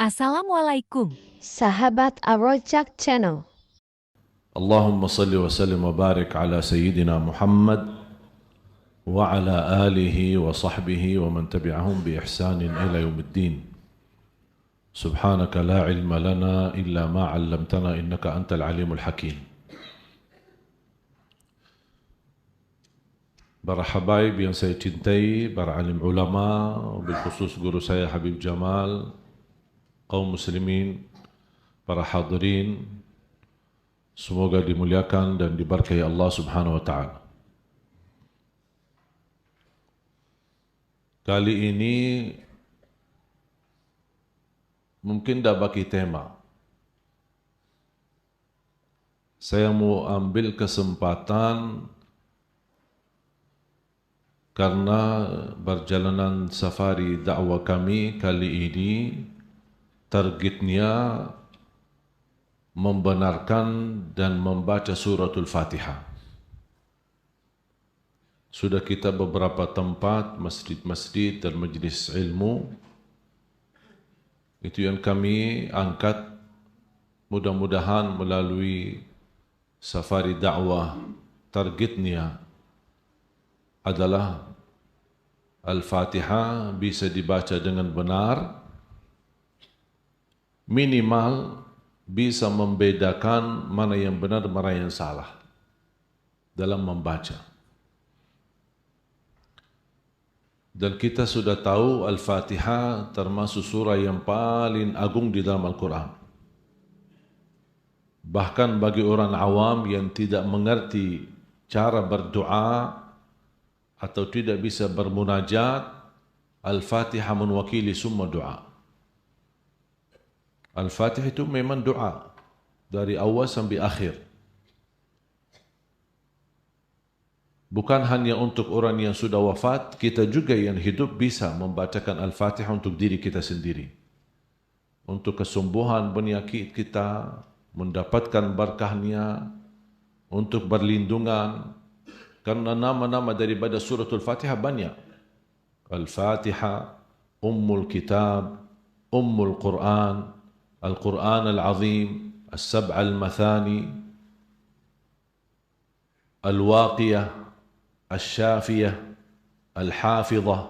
Assalamualaikum. Sahabat Arojak Channel. اللهم صل وسلم وبارك على سيدنا محمد وعلى آله وصحبه ومن تبعهم بإحسان إلى يوم الدين. سبحانك لا علم لنا إلا ما علمتنا إنك أنت العليم الحكيم. Para habaib yang saya cintai, para alim ulama, bilkhusus guru saya Habib Jamal, kaum muslimin, para hadirin, semoga dimuliakan dan diberkahi Allah Subhanahu wa taala. Kali ini mungkin dah bagi tema. Saya mau ambil kesempatan karena perjalanan safari dakwah kami kali ini targetnya membenarkan dan membaca suratul Fatihah. Sudah kita beberapa tempat, masjid-masjid dan majlis ilmu, itu yang kami angkat, mudah-mudahan melalui safari dakwah targetnya adalah Al-Fatihah bisa dibaca dengan benar, minimal bisa membedakan mana yang benar dan mana yang salah dalam membaca. Dan kita sudah tahu Al-Fatihah termasuk surah yang paling agung di dalam Al-Quran. Bahkan bagi orang awam yang tidak mengerti cara berdoa atau tidak bisa bermunajat, Al-Fatihah mewakili semua doa. Al-Fatihah itu memang doa dari awal sampai akhir. Bukan hanya untuk orang yang sudah wafat, kita juga yang hidup bisa membacakan Al-Fatihah untuk diri kita sendiri. Untuk kesembuhan penyakit kita, mendapatkan berkahnya, untuk berlindungan. Karena nama-nama daripada suratul Fatihah banyak. Al-Fatihah, Ummul Kitab, Ummul Quran, Al-Quran Al-Azim, As-Sab'a Al-Mathani, Al-Waqiyah, Al-Shafiyah, Al-Hafidhah,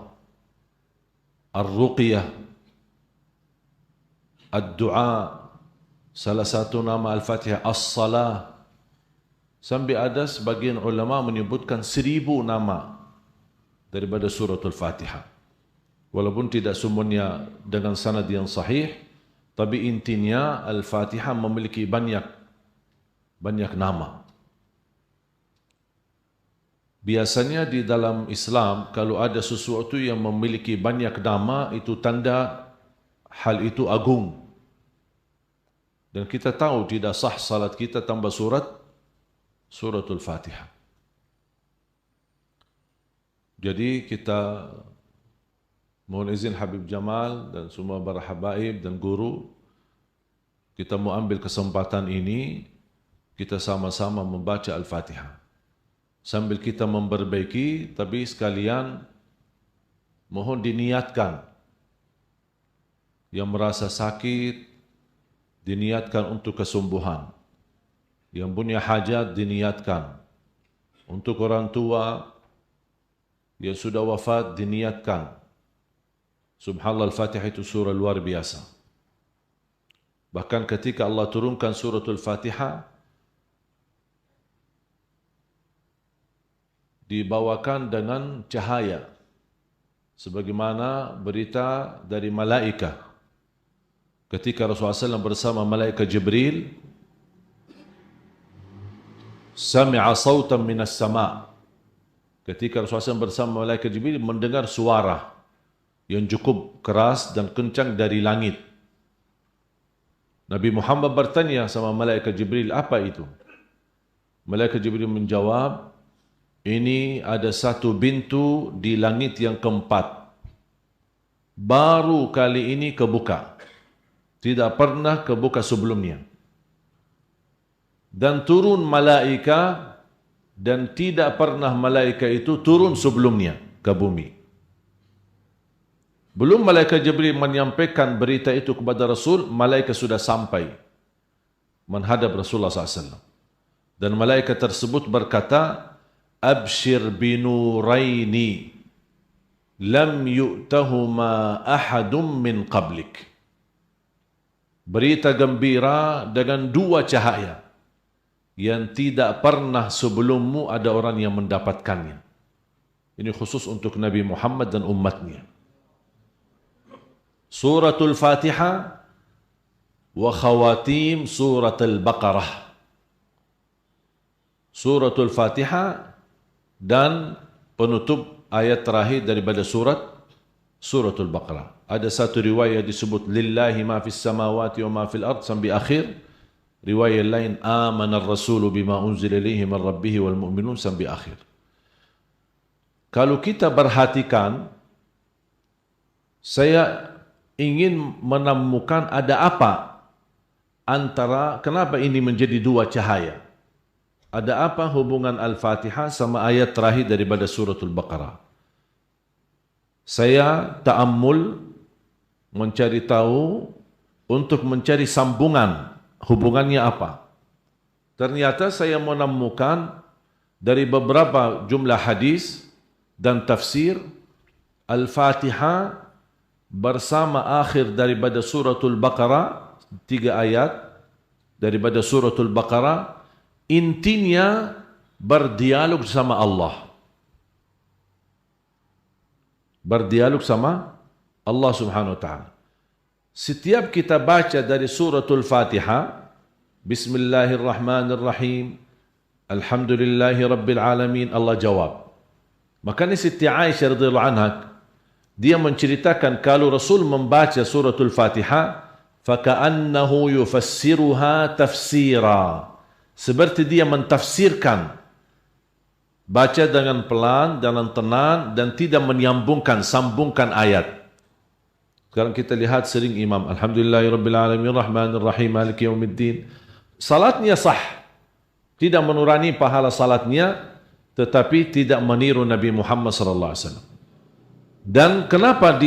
Al-Ruqiyah, Al-Du'a, salah satu nama Al-Fatihah, As-Salah. Sampai ada sebagian ulama menyebutkan 1000 nama daripada suratul Fatihah. Walaupun tidak semuanya dengan sanad yang sahih, tapi intinya Al-Fatihah memiliki banyak nama. Biasanya di dalam Islam, kalau ada sesuatu yang memiliki banyak nama, itu tanda hal itu agung. Dan kita tahu tidak sah salat kita tanpa suratul Fatihah. Jadi kita mohon izin Habib Jamal dan semua para habaib dan guru, kita mau ambil kesempatan ini, kita sama-sama membaca Al-Fatihah. Sambil kita memperbaiki, tapi sekalian mohon diniatkan. Yang merasa sakit, diniatkan untuk kesembuhan. Yang punya hajat, diniatkan. Untuk orang tua yang sudah wafat, diniatkan. Subhanallah, Al-Fatihah itu surah luar biasa. Bahkan ketika Allah turunkan suratul Fatihah, dibawakan dengan cahaya. Sebagaimana berita dari malaikat. Ketika Rasulullah SAW bersama malaikat Jibril, sami'a sautan minas sama'. Ketika Rasulullah SAW bersama malaikat Jibril mendengar suara yang cukup keras dan kencang dari langit. Nabi Muhammad bertanya sama malaikat Jibril, apa itu? Malaikat Jibril menjawab, ini ada satu pintu di langit yang keempat. Baru kali ini kebuka. Tidak pernah kebuka sebelumnya. Dan turun malaikat, dan tidak pernah malaikat itu turun sebelumnya ke bumi. Belum malaikat Jibril menyampaikan berita itu kepada Rasul, malaikat sudah sampai menghadap Rasulullah SAW. Dan malaikat tersebut berkata, Abshir binuraini lam yu'tahuma ahadum min qablik. Berita gembira dengan dua cahaya yang tidak pernah sebelummu ada orang yang mendapatkannya. Ini khusus untuk Nabi Muhammad dan umatnya. Suratul Fatihah wa khawatim Suratul Baqarah. Suratul Fatihah dan penutup ayat terakhir daripada Suratul Baqarah. Ada satu riwayat disebut lillahi ma fis samawati wa ma fil ard sampai akhir. Riwayat lain amana ar-rasulu bima unzila ilaihi min rabbih wal mu'minun sampai akhir. Kalau kita perhatikan, saya ingin menemukan ada apa antara kenapa ini menjadi dua cahaya. Ada apa hubungan Al-Fatihah sama ayat terakhir daripada Suratul Baqarah? Saya ta'ammul mencari tahu untuk mencari sambungan hubungannya apa. Ternyata saya menemukan dari beberapa jumlah hadis dan tafsir Al-Fatihah bersama akhir daripada Suratul Baqarah, 3 ayat daripada Suratul Baqarah, intinya berdialog sama Allah. Berdialog sama Allah Subhanahu wa taala. Setiap kita baca dari Suratul Fatihah, Bismillahirrahmanirrahim, Alhamdulillahi Rabbil Alamin, Allah jawab. Makanya Siti Aisyah radhiyallahu anha, dia menceritakan kalau Rasul membaca Suratul Fatihah, faka'annahu yufassiruha tafsira. Seperti dia mentafsirkan. Baca dengan pelan, dengan tenang dan tidak sambungkan ayat. Sekarang kita lihat sering imam, Alhamdulillahirabbil alamin, Rahmanir Rahim, Maliki Yaumiddin. Salatnya sah. Tidak menurani pahala salatnya, tetapi tidak meniru Nabi Muhammad sallallahu alaihi wasallam. Dan kenapa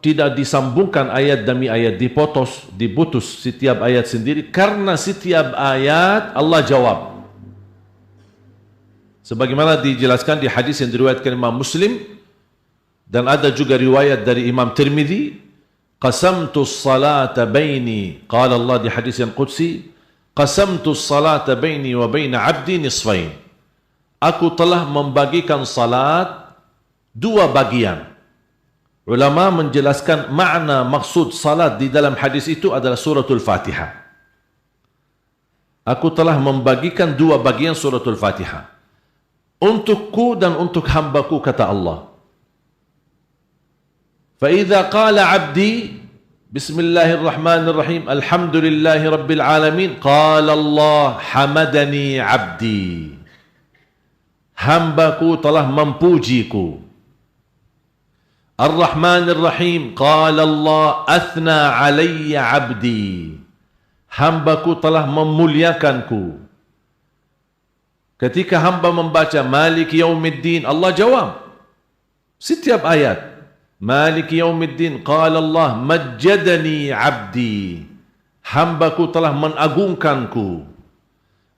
tidak disambungkan ayat demi ayat, diputus setiap ayat sendiri? Karena setiap ayat Allah jawab. Sebagaimana dijelaskan di hadis yang diriwayatkan Imam Muslim dan ada juga riwayat dari Imam Tirmidzi, qasamtu as-salata baini, qala Allah di hadis yang qudsi, qasamtu as-salata baini wa baina 'abdi nisfain. Aku telah membagikan salat dua bagian. Ulama menjelaskan makna maksud salat di dalam hadis itu adalah Suratul Fatihah. Aku telah membagikan dua bagian Suratul Fatihah. Untukku dan untuk hambaku, kata Allah. فَإِذَا قَالَ عَبْدِي بِسْمِ اللَّهِ الرَّحْمَنِ الرَّحِيمِ الْحَمْدُ لِلَّهِ رَبِّ الْعَالَمِينَ قَالَ اللَّهِ حَمَدَنِي عَبْدِي. Hambaku telah memujiku. Ar-Rahman Ar-Rahim, qala Allah athna alayya abdi. Hambaku telah memuliakanku. Ketika hamba membaca Maliki Yaumiddin, Allah jawab. Setiap ayat. Maliki Yaumiddin, qala Allah majjadani abdi. Hambaku telah menagungkanku.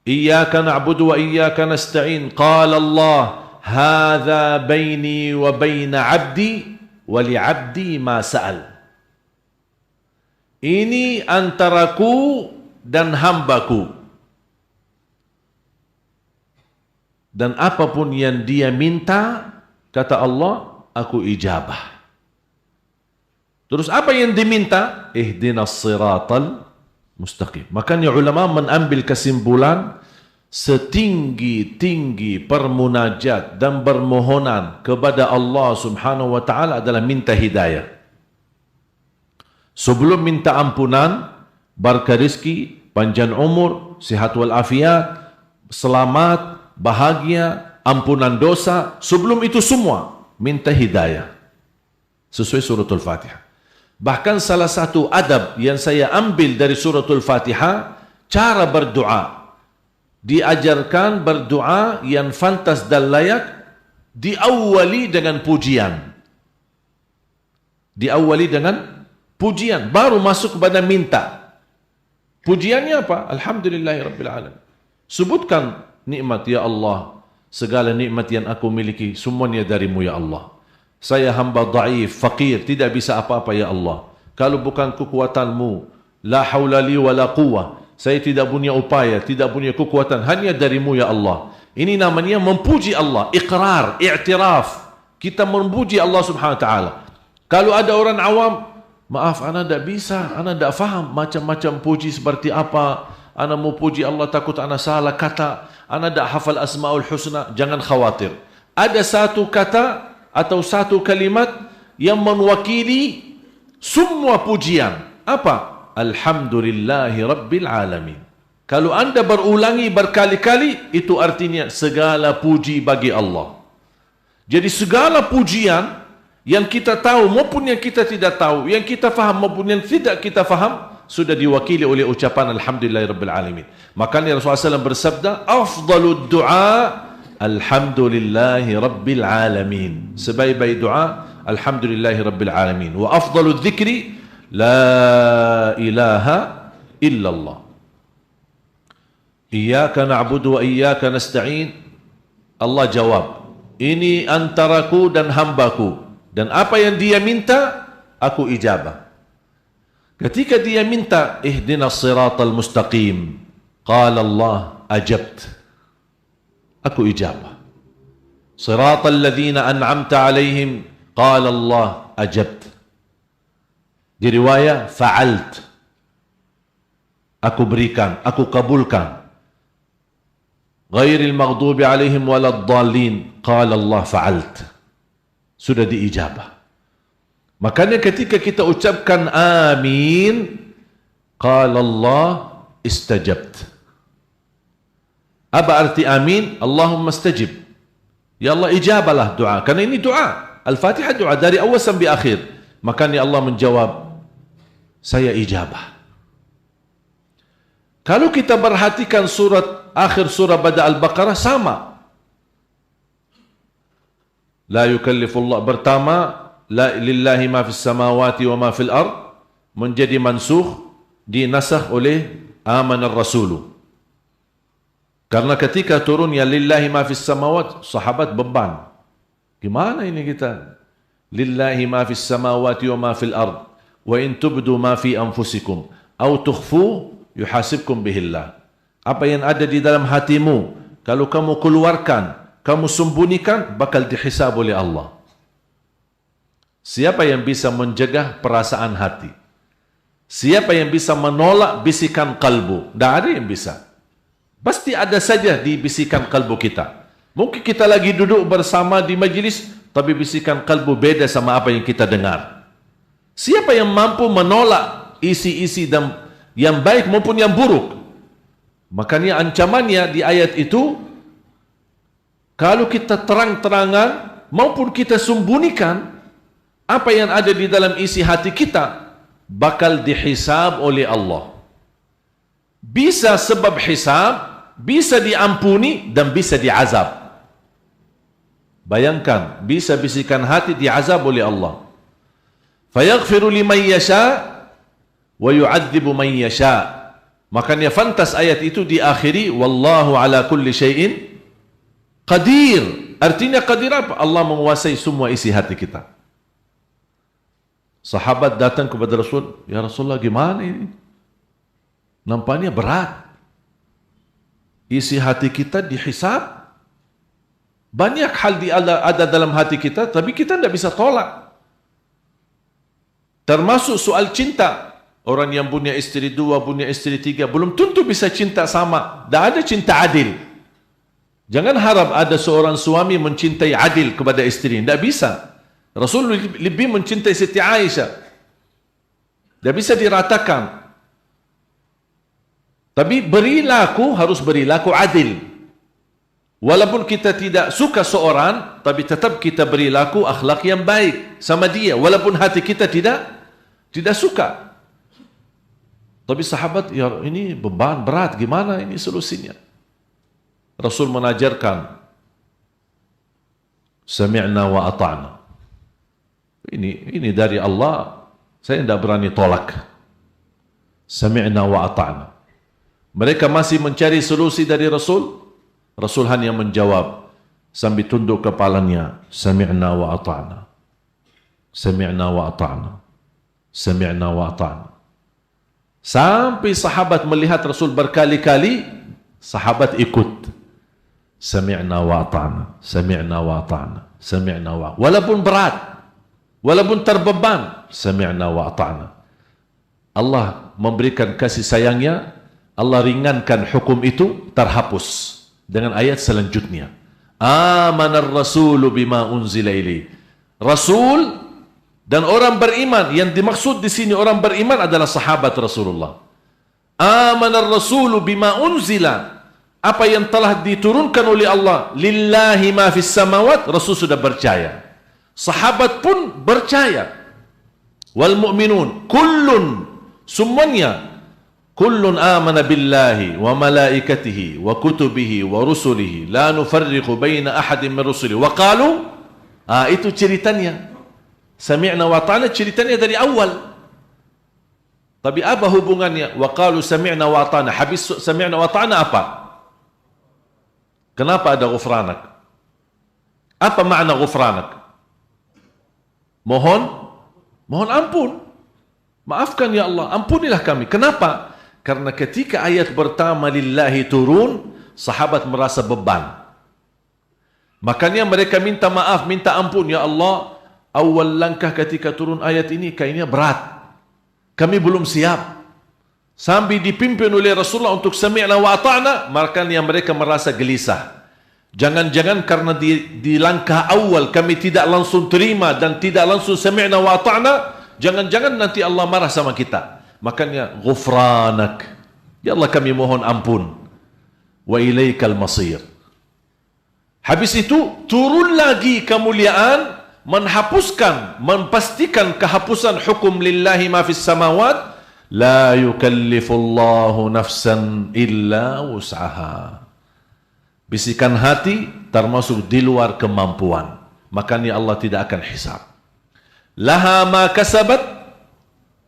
Iyyaka na'budu wa iyyaka nasta'in, qala Allah hadza baini wa baina abdi wali abdi ma sa'al. Ini antaraku dan hambaku. Dan apapun yang dia minta, kata Allah, aku ijabah. Terus apa yang diminta? Ihdinas siratal mustaqim. Makanya ulama mengambil kesimpulan, setinggi-tinggi permunajat dan permohonan kepada Allah Subhanahu wa taala adalah minta hidayah. Sebelum minta ampunan, barakah rezeki, panjang umur, sihat wal afiat, selamat, bahagia, ampunan dosa, sebelum itu semua minta hidayah. Sesuai Suratul Fatihah. Bahkan salah satu adab yang saya ambil dari Suratul Fatihah, cara berdoa. Diajarkan berdoa yang fantas dan layak, diawali dengan pujian. Diawali dengan pujian, baru masuk kepada minta. Pujiannya apa? Alhamdulillahirabbil alamin. Sebutkan nikmat, ya Allah, segala nikmat yang aku miliki semuanya darimu ya Allah. Saya hamba dhaif, fakir, tidak bisa apa-apa ya Allah. Kalau bukan kekuatanmu, la haula li wa la quwwah, saya tidak punya upaya, tidak punya kekuatan, hanya darimu ya Allah. Ini namanya memuji Allah, iqrar, i'tiraf. Kita memuji Allah Subhanahu wa taala. Kalau ada orang awam, maaf, ana tidak bisa, ana tidak faham macam-macam puji seperti apa. Ana mau puji Allah, takut ana salah kata, ana tidak hafal asmaul husna. Jangan khawatir. Ada satu kata atau satu kalimat yang mewakili semua pujian. Apa? Alhamdulillahi Rabbil Alamin. Kalau anda berulangi berkali-kali, itu artinya segala puji bagi Allah. Jadi segala pujian yang kita tahu maupun yang kita tidak tahu, yang kita faham maupun yang tidak kita faham, sudah diwakili oleh ucapan Alhamdulillahirabbil alamin. Makanya Rasulullah SAW bersabda, afdalud du'a Alhamdulillahirabbil alamin. Sebaik-baik doa Alhamdulillahirabbil alamin. Wa afdaludz dzikri la ilaha illallah. Iyyaka na'budu wa iyyaka nasta'in. Allah jawab, ini antaraku dan hambaku, dan apa yang dia minta, aku ijabah. Ketika dia minta, ihdinas siratal mustaqim, qala Allah, ajabt, aku ijabah. Siratal ladzina an'amta alaihim, qala Allah, ajabt. Di riwayat, fa'alt, aku berikan, aku kabulkan. Ghairil maghdubi alaihim waladdallin, qala Allah, fa'alt. Sudah diijabah. Makanya ketika kita ucapkan amin, qala Allah, istajabt. Apa arti amin? Allahumma istajib. Ya Allah, ijabalah doa. Karena ini doa. Al-Fatihah doa dari awal sampai akhir. Makanya Allah menjawab, saya ijabah. Kalau kita perhatikan akhir surah pada Al-Baqarah, sama. La yukallifullah, pertama, la lillahi ma fis samawati wa ma fil ard, menjadi mansukh, dinasakh oleh amanar rasulu. Karena ketika turun ya lillahi ma fis samawati, sahabat beban. Gimana ini kita? Lillahi ma fis samawati wa ma fil ard, wa in tubdu ma fi anfusikum aw tukhfu yuhasibkum bihillah. Apa yang ada di dalam hatimu, kalau kamu keluarkan, kamu sembunyikan, bakal dihisab oleh Allah. Siapa yang bisa menjaga perasaan hati? Siapa yang bisa menolak bisikan kalbu? Tidak ada yang bisa. Pasti ada saja di bisikan kalbu kita. Mungkin kita lagi duduk bersama di majlis, tapi bisikan kalbu beda sama apa yang kita dengar. Siapa yang mampu menolak isi-isi yang baik maupun yang buruk? Makanya ancamannya di ayat itu, kalau kita terang-terangan maupun kita sembunyikan apa yang ada di dalam isi hati kita, bakal dihisab oleh Allah. Bisa sebab hisab, bisa diampuni, dan bisa diazab. Bayangkan, bisa bisikan hati diazab oleh Allah. Fayaghfiru liman yasha wa yu'adzibu man yasha. Makanya fantas ayat itu diakhiri, wallahu ala kulli syai'in qadir. Artinya qadir apa? Allah menguasai semua isi hati kita. Sahabat datang kepada Rasul, ya Rasulullah, gimana ini? Nampaknya berat. Isi hati kita dihisab. Banyak hal ada dalam hati kita, tapi kita tidak bisa tolak. Termasuk soal cinta. Orang yang punya istri 2, punya istri 3, belum tentu bisa cinta sama. Tidak ada cinta adil. Jangan harap ada seorang suami mencintai adil kepada istri. Tidak bisa. Rasul lebih mencintai Siti Aisyah. Tidak bisa diratakan. Tapi berilaku harus berilaku adil. Walaupun kita tidak suka seorang, tapi tetap kita berilaku akhlak yang baik sama dia. Walaupun hati kita tidak suka. Tapi sahabat, ya ini beban berat, gimana ini solusinya? Rasul menajarkan, sami'na wa ata'na. Ini dari Allah, saya tidak berani tolak. Sami'na wa ata'na. Mereka masih mencari solusi dari Rasul. Rasul hanya menjawab sambil tunduk kepalanya, sami'na wa ata'na. Sami'na wa ata'na. Sami'na wa ata'na. Sampai sahabat melihat Rasul berkali-kali, sahabat ikut. Sami'na wa ata'na. Sami'na wa ata'na. Sami'na wa. Walaupun berat, walaupun terbeban, sami'na wa ata'na. Allah memberikan kasih sayangnya, Allah ringankan hukum itu, terhapus dengan ayat selanjutnya. Amanar rasulu bima unzila ilaihi. Rasul dan orang beriman, yang dimaksud di sini orang beriman adalah sahabat Rasulullah. Amanar rasulu bima unzila, apa yang telah diturunkan oleh Allah, lillahi ma fis samawat, Rasul sudah percaya. Sahabat pun percaya. Wal mu'minun kullun, semuanya, kullun amana billahi wa malaikatihi wa kutubihi wa rusulihi la nufarriqu baina ahadin min rusulihi wa qalu, itu ceritanya. Sami'na wa ta'ala ceritanya dari awal. Tapi apa hubungannya? Wa qalu sami'na wa ta'ala. Habis sami'na wa ta'ala apa? Kenapa ada ghufranak? Apa makna ghufranak? Mohon ampun. Maafkan ya Allah, ampunilah kami. Kenapa? Karena ketika ayat pertama lillahi turun, sahabat merasa beban. Makanya mereka minta maaf, minta ampun. Ya Allah, awal langkah ketika turun ayat ini kayaknya berat. Kami belum siap. Sambil dipimpin oleh Rasulullah untuk sami'na wa ata'na, makanya mereka merasa gelisah. Jangan-jangan karena di langkah awal kami tidak langsung terima dan tidak langsung sami'na wa ata'na, jangan-jangan nanti Allah marah sama kita. Makanya ghufranak. Ya Allah, kami mohon ampun. Wa ilaikal masir. Habis itu turun lagi kemuliaan, menghapuskan, memastikan kehapusan hukum lillahi ma fis samawat, la yukallifullahu nafsan illa wus'aha. Bisikan hati termasuk di luar kemampuan. Makanya Allah tidak akan hisab. Laha ma kasabat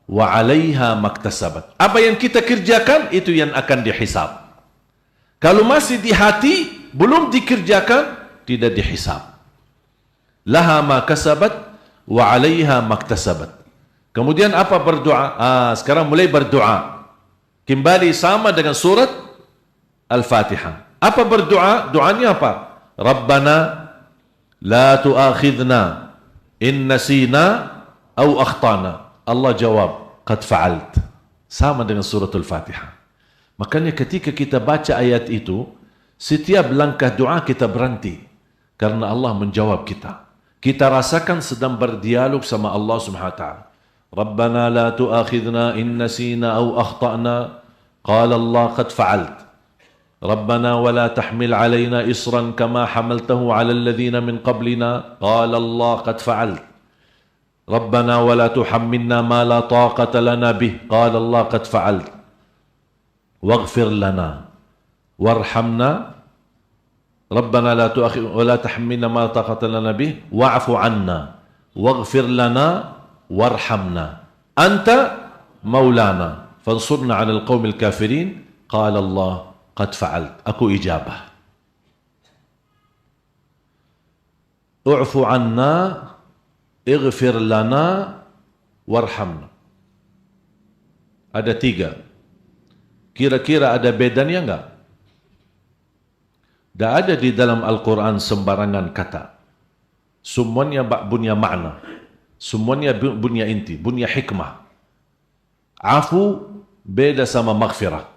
wa 'alaiha maktasabat. Apa yang kita kerjakan itu yang akan dihisab. Kalau masih di hati belum dikerjakan, tidak dihisab. Laha ma kasabat wa 'alaiha maktasabat. Kemudian apa berdoa? Sekarang mulai berdoa. Kembali sama dengan surat Al-Fatihah. Apa berdoa? Doanya apa? Rabbana la tu'akhidna in nasina au akhtana. Allah jawab, qad fa'alt. Sama dengan surat Al-Fatihah. Makanya ketika kita baca ayat itu, setiap langkah doa kita berhenti. Karena Allah menjawab kita. Kita rasakan sedang berdialog sama Allah Subhanahu wa ta'ala. Rabbana la tu'akhidna in nasina au akhtana. Qala Allah qad fa'alt. ربنا ولا تحمل علينا إصرا كما حملته على الذين من قبلنا قال الله قد فعلت ربنا ولا تحملنا ما لا طاقة لنا به قال الله قد فعلت واغفر لنا وارحمنا ربنا لا تؤاخذنا ولا تحملنا ما لا طاقة لنا به واعف عنا واغفر لنا وارحمنا أنت مولانا فانصرنا على القوم الكافرين قال الله qad fa'alt, aku ijabah. U'fu anna, ighfir lana, warhamna. Ada 3. Kira-kira ada bedanya enggak? Tak ada di dalam Al-Quran sembarangan kata. Semuanya punya makna. Semuanya punya inti, punya hikmah. Afu beda sama maghfirah.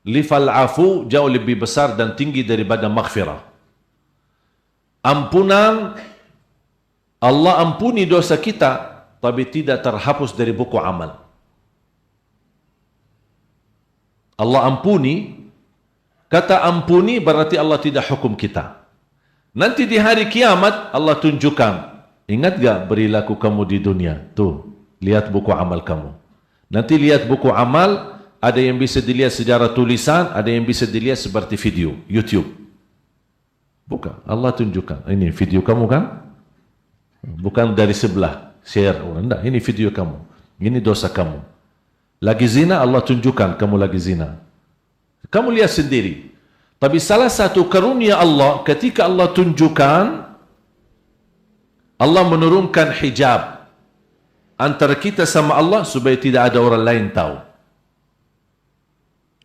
Lifal afu jauh lebih besar dan tinggi daripada maghfirah. Ampunan, Allah ampuni dosa kita, tapi tidak terhapus dari buku amal. Allah ampuni, kata ampuni berarti Allah tidak hukum kita. Nanti di hari kiamat Allah tunjukkan, ingat gak perilaku kamu di dunia? Tuh, lihat buku amal kamu. Nanti lihat buku amal. Ada yang bisa dilihat secara tulisan, ada yang bisa dilihat seperti video, YouTube. Bukan, Allah tunjukkan. Ini video kamu kan? Bukan dari sebelah, share orang. Tidak, ini video kamu. Ini dosa kamu. Lagi zina, Allah tunjukkan kamu lagi zina. Kamu lihat sendiri. Tapi salah satu karunia Allah, ketika Allah tunjukkan, Allah menurunkan hijab antara kita sama Allah supaya tidak ada orang lain tahu.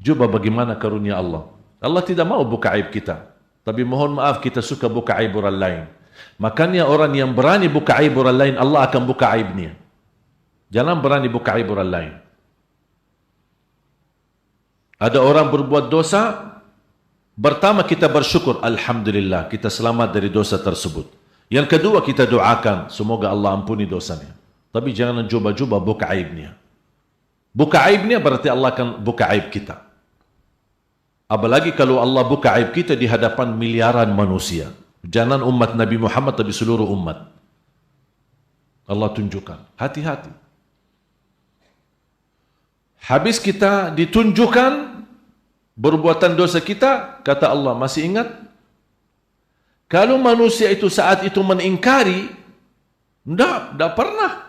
Coba bagaimana karunia Allah. Allah tidak mau buka aib kita. Tapi mohon maaf, kita suka buka aib orang lain. Makanya orang yang berani buka aib orang lain, Allah akan buka aibnya. Jangan berani buka aib orang lain. Ada orang berbuat dosa, pertama kita bersyukur, Alhamdulillah, kita selamat dari dosa tersebut. Yang kedua kita doakan, semoga Allah ampuni dosanya. Tapi jangan coba-coba buka aibnya. Buka aibnya berarti Allah akan buka aib kita. Apalagi kalau Allah buka aib kita di hadapan miliaran manusia. Jangan umat Nabi Muhammad, tapi seluruh umat. Allah tunjukkan. Hati-hati. Habis kita ditunjukkan perbuatan dosa kita, kata Allah, masih ingat? Kalau manusia itu saat itu mengingkari, tidak pernah.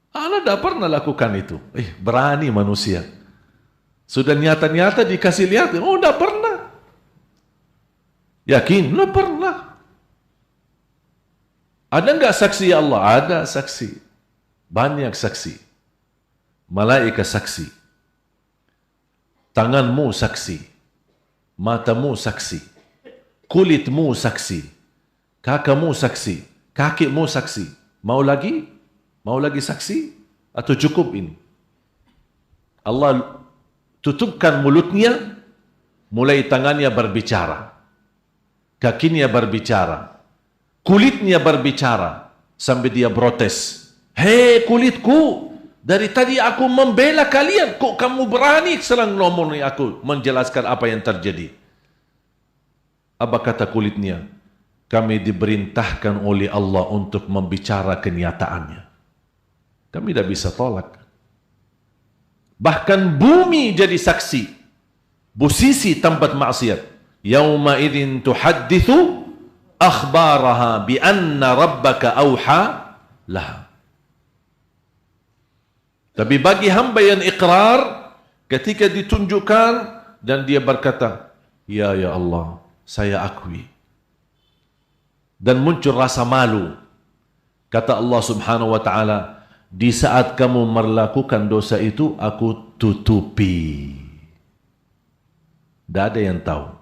Allah tidak pernah lakukan itu. Berani manusia. Sudah nyata-nyata dikasih lihat, oh tidak pernah. Yakin? Tidak pernah. Ada enggak saksi ya Allah? Ada saksi. Banyak saksi. Malaikat saksi. Tanganmu saksi. Matamu saksi. Kulitmu saksi. Kakamu saksi. Kakimu saksi. Mau lagi? Mau lagi saksi? Atau cukup ini? Allah tutupkan mulutnya, mulai tangannya berbicara. Kakinya berbicara. Kulitnya berbicara. Sampai dia protes. Hei kulitku, dari tadi aku membela kalian. Kok kamu berani serang ngomong aku menjelaskan apa yang terjadi? Apa kata kulitnya? Kami diperintahkan oleh Allah untuk membicara kenyataannya. Kami tidak bisa tolak. Bahkan bumi jadi saksi. Posisi tempat maksiat. Yauma idzin tuhadditsu akhbaraha bi anna rabbaka auha laha. Tapi bagi hamba yang iqrar, ketika ditunjukkan dan dia berkata, ya Allah, saya akui. Dan muncul rasa malu. Kata Allah Subhanahu wa taala, di saat kamu melakukan dosa itu, aku tutupi. Tidak ada yang tahu.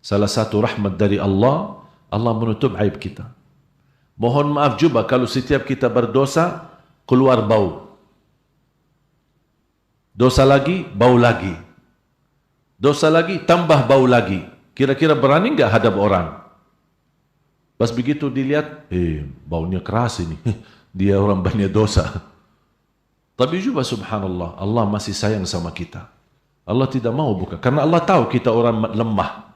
Salah satu rahmat dari Allah, Allah menutup aib kita. Mohon maaf juga kalau setiap kita berdosa, keluar bau. Dosa lagi, bau lagi. Dosa lagi, tambah bau lagi. Kira-kira berani enggak hadap orang? Pas begitu dilihat, baunya keras ini. Dia orang banyak dosa. Tapi juga subhanallah, Allah masih sayang sama kita. Allah tidak mau buka. Karena Allah tahu kita orang lemah.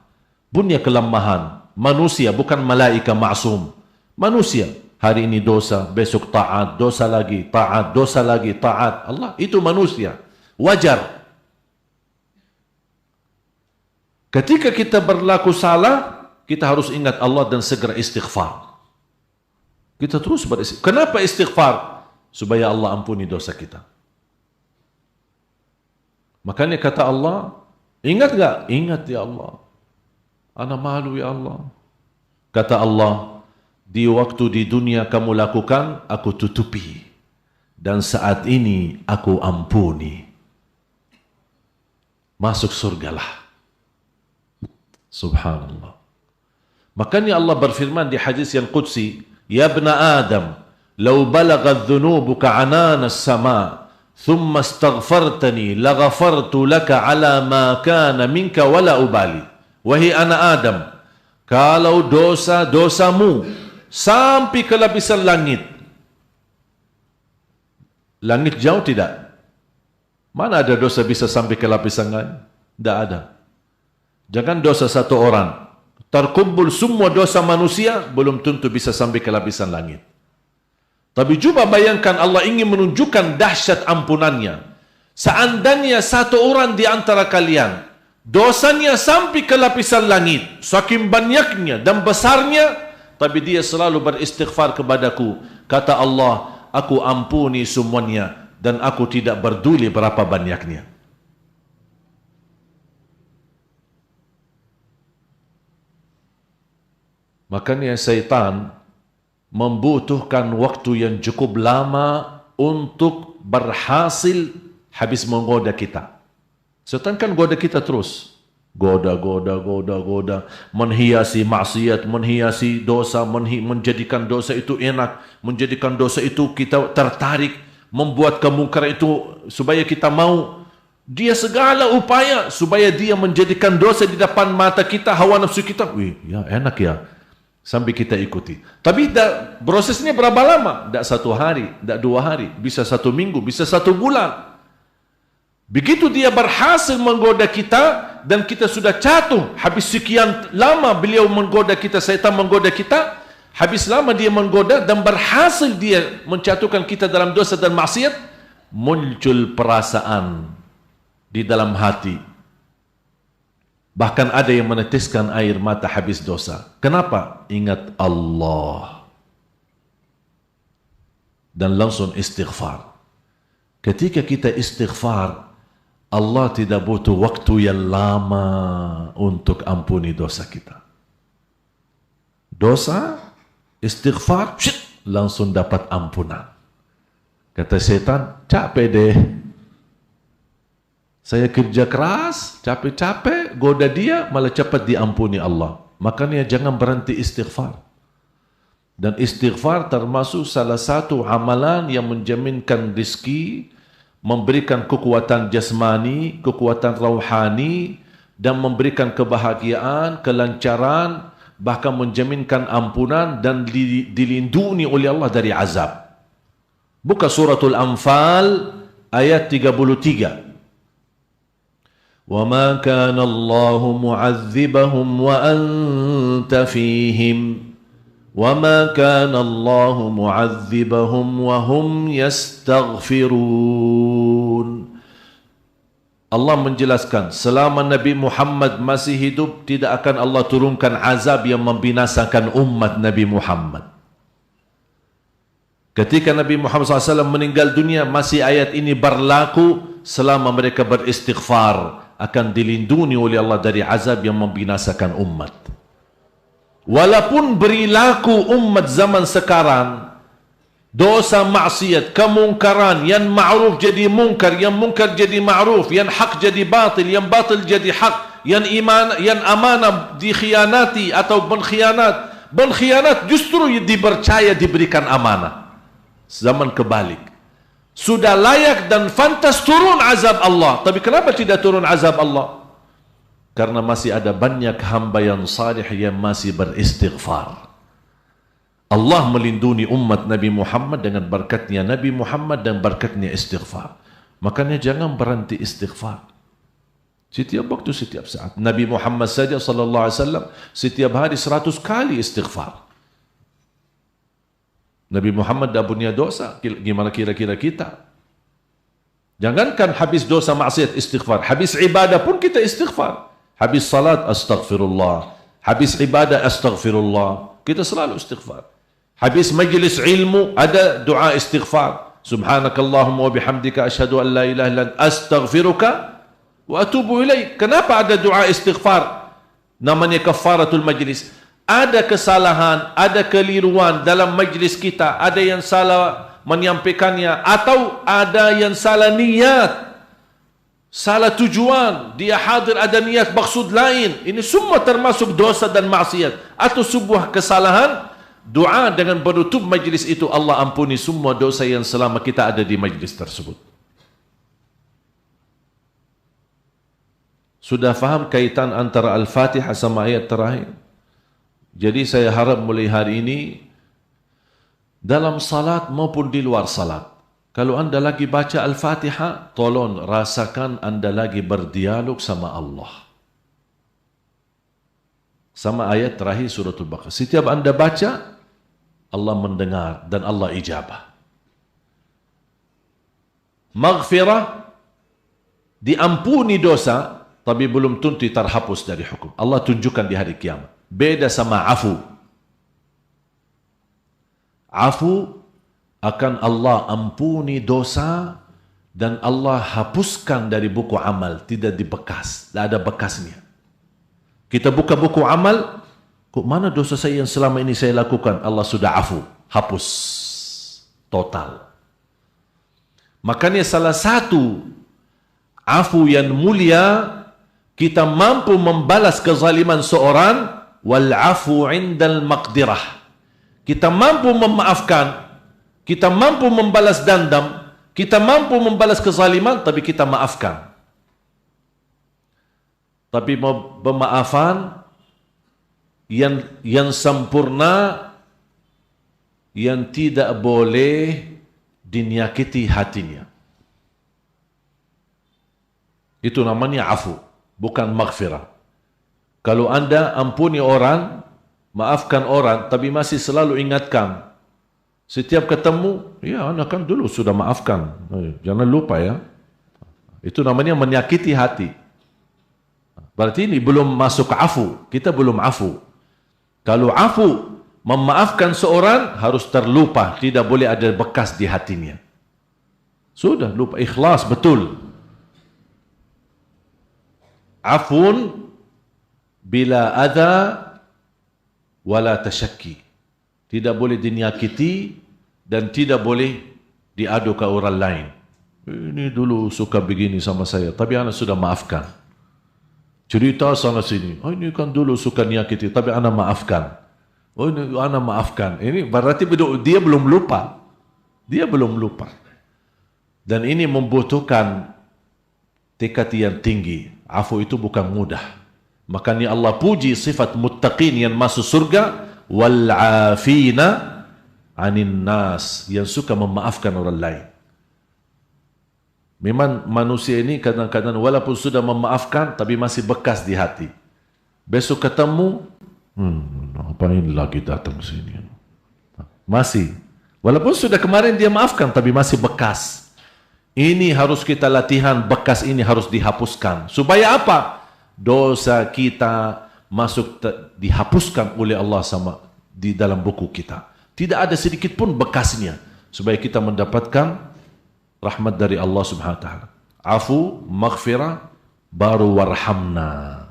Punya kelemahan. Manusia, bukan malaikat maksum. Manusia. Hari ini dosa, besok taat, dosa lagi, taat, dosa lagi, taat. Allah, itu manusia. Wajar. Ketika kita berlaku salah, kita harus ingat Allah dan segera istighfar. Kita terus beristighfar. Kenapa istighfar? Supaya Allah ampuni dosa kita. Makanya kata Allah, ingat enggak? Ingat ya Allah. Ana malu ya Allah. Kata Allah, di waktu di dunia kamu lakukan, aku tutupi. Dan saat ini aku ampuni. Masuk surgalah. Subhanallah. Makanya Allah berfirman di hadis yang qudsi, ya ibna Adam, law balaghat dhunubuka anana as-sama, thumma astaghfartani, laghafartu laka ala ma kana minka wala ubali. Wahai anak Adam, kalau dosa-dosamu sampai ke lapisan langit. Langit jauh tidak? Mana ada dosa bisa sampai ke lapisan langit? Tidak ada. Jangan dosa satu orang. Terkumpul semua dosa manusia, belum tentu bisa sampai ke lapisan langit. Tapi juga bayangkan Allah ingin menunjukkan dahsyat ampunannya. Seandainya satu orang di antara kalian, dosanya sampai ke lapisan langit, saking banyaknya dan besarnya, tapi dia selalu beristighfar kepadaku. Kata Allah, aku ampuni semuanya dan aku tidak peduli berapa banyaknya. Makanya syaitan membutuhkan waktu yang cukup lama untuk berhasil habis menggoda kita. Syaitan kan goda kita terus. Goda, menghiasi maksiat, menghiasi dosa, menjadikan dosa itu enak, menjadikan dosa itu kita tertarik, membuat kemungkaran itu supaya kita mau. Dia segala upaya supaya dia menjadikan dosa di depan mata kita, hawa nafsu kita. Wih, ya enak ya. Sampai kita ikuti. Tapi prosesnya berapa lama? Tidak 1 hari, tidak 2 hari, bisa 1 minggu, bisa 1 bulan. Begitu dia berhasil menggoda kita dan kita sudah jatuh, habis sekian lama beliau menggoda kita, syaitan menggoda kita, habis lama dia menggoda dan berhasil dia menjatuhkan kita dalam dosa dan maksiat, muncul perasaan di dalam hati. Bahkan ada yang meneteskan air mata habis dosa. Kenapa? Ingat Allah. Dan langsung istighfar. Ketika kita istighfar, Allah tidak butuh waktu yang lama untuk ampuni dosa kita. Dosa, istighfar, langsung dapat ampunan. Kata syaitan, capek deh. Saya kerja keras, capek-capek, goda dia, malah cepat diampuni Allah. Makanya jangan berhenti istighfar. Dan istighfar termasuk salah satu amalan yang menjaminkan rezeki, memberikan kekuatan jasmani, kekuatan rohani, dan memberikan kebahagiaan, kelancaran, bahkan menjaminkan ampunan dan dilindungi oleh Allah dari azab. Buka suratul Anfal ayat 33. وَمَا كَانَ اللَّهُ مُعَذِّبَهُمْ وَأَنْتَ فِيهِمْ وَمَا كَانَ اللَّهُ مُعَذِّبَهُمْ وَهُمْ يَسْتَغْفِرُونَ. Allah menjelaskan, selama Nabi Muhammad masih hidup, tidak akan Allah turunkan azab yang membinasakan umat Nabi Muhammad. Ketika Nabi Muhammad SAW meninggal dunia, masih ayat ini berlaku selama mereka beristighfar, akan dilindungi oleh Allah dari azab yang membinasakan umat. Walaupun berlaku umat zaman sekarang, dosa maksiat, kemungkaran, yang ma'ruf jadi mungkar, yang mungkar jadi ma'ruf, yang hak jadi batil, yang batil jadi hak, yang iman, yang amanah dikhianati atau berkhianat justru dipercaya diberikan amanah. Zaman kebalik. Sudah layak dan fantas turun azab Allah. Tapi kenapa tidak turun azab Allah? Karena masih ada banyak hamba yang salih yang masih beristighfar. Allah melindungi umat Nabi Muhammad dengan berkatnya Nabi Muhammad dan berkatnya istighfar. Makanya jangan berhenti istighfar. Setiap waktu, setiap saat. Nabi Muhammad saja sallallahu alaihi wasallam setiap hari 100 kali istighfar. Nabi Muhammad dah punya dosa, gimana kira-kira kita? Jangankan habis dosa maksiat istighfar, habis ibadah pun kita istighfar. Habis salat astaghfirullah, habis ibadah astaghfirullah, kita selalu istighfar. Habis majlis ilmu ada doa istighfar. Subhanakallahumma wa bihamdika asyhadu an la ilaha illa anta astaghfiruka wa atubu ilaik. Kenapa ada doa istighfar? Namanya kafaratul majlis. Ada kesalahan, ada keliruan dalam majlis kita, ada yang salah menyampaikannya, atau ada yang salah niat, salah tujuan, dia hadir ada niat maksud lain. Ini semua termasuk dosa dan maksiat atau sebuah kesalahan. Doa dengan penutup majlis itu, Allah ampuni semua dosa yang selama kita ada di majlis tersebut. Sudah faham kaitan antara Al-Fatihah sama ayat terakhir? Jadi saya harap mulai hari ini dalam salat maupun di luar salat, kalau anda lagi baca Al-Fatihah, tolong rasakan anda lagi berdialog sama Allah. Sama ayat terakhir suratul Baqarah. Setiap anda baca, Allah mendengar dan Allah ijabah. Maghfirah, diampuni dosa, tapi belum tentu terhapus dari hukum. Allah tunjukkan di hari kiamat. Beda sama afu. Afu akan Allah ampuni dosa dan Allah hapuskan dari buku amal, tidak dibekas, tidak ada bekasnya. Kita buka buku amal, kok mana dosa saya yang selama ini saya lakukan? Allah sudah afu, hapus total. Makanya salah satu afu yang mulia, kita mampu membalas kezaliman seorang, wal afu indal maqdirah. Kita mampu memaafkan, kita mampu membalas dendam, kita mampu membalas kezaliman, tapi kita maafkan. Tapi pemaafan yang sempurna, yang tidak boleh dinyakiti hatinya. Itu namanya afu, bukan maghfirah. Kalau Anda ampuni orang, maafkan orang, tapi masih selalu ingatkan, setiap ketemu, ya Anda kan dulu sudah maafkan, jangan lupa ya. Itu namanya menyakiti hati. Berarti ini belum masuk afu, kita belum afu. Kalau afu, memaafkan seorang harus terlupa, tidak boleh ada bekas di hatinya. Sudah lupa, ikhlas betul. Afun bila adha wala tasyakki. Tidak boleh dinyakiti dan tidak boleh diadu ke orang lain. Ini dulu suka begini sama saya, tapi anak sudah maafkan. Cerita sana sini, oh ini kan dulu suka nyakiti, tapi anak maafkan. Oh ini anak maafkan. Ini berarti dia belum lupa. Dia belum lupa. Dan ini membutuhkan tekad yang tinggi. Afu itu bukan mudah. Makanya Allah puji sifat muttaqin yang masuk surga, wal afina anin nas, yang suka memaafkan orang lain. Memang manusia ini kadang-kadang walaupun sudah memaafkan tapi masih bekas di hati. Besok ketemu, ngapain lagi datang sini? Masih. Walaupun sudah kemarin dia maafkan tapi masih bekas. Ini harus kita latihan, bekas ini harus dihapuskan. Supaya apa? Dosa kita masuk dihapuskan oleh Allah sama di dalam buku kita. Tidak ada sedikit pun bekasnya. Supaya kita mendapatkan rahmat dari Allah Subhanahu wa taala. Afu, maghfirah, baru warhamna.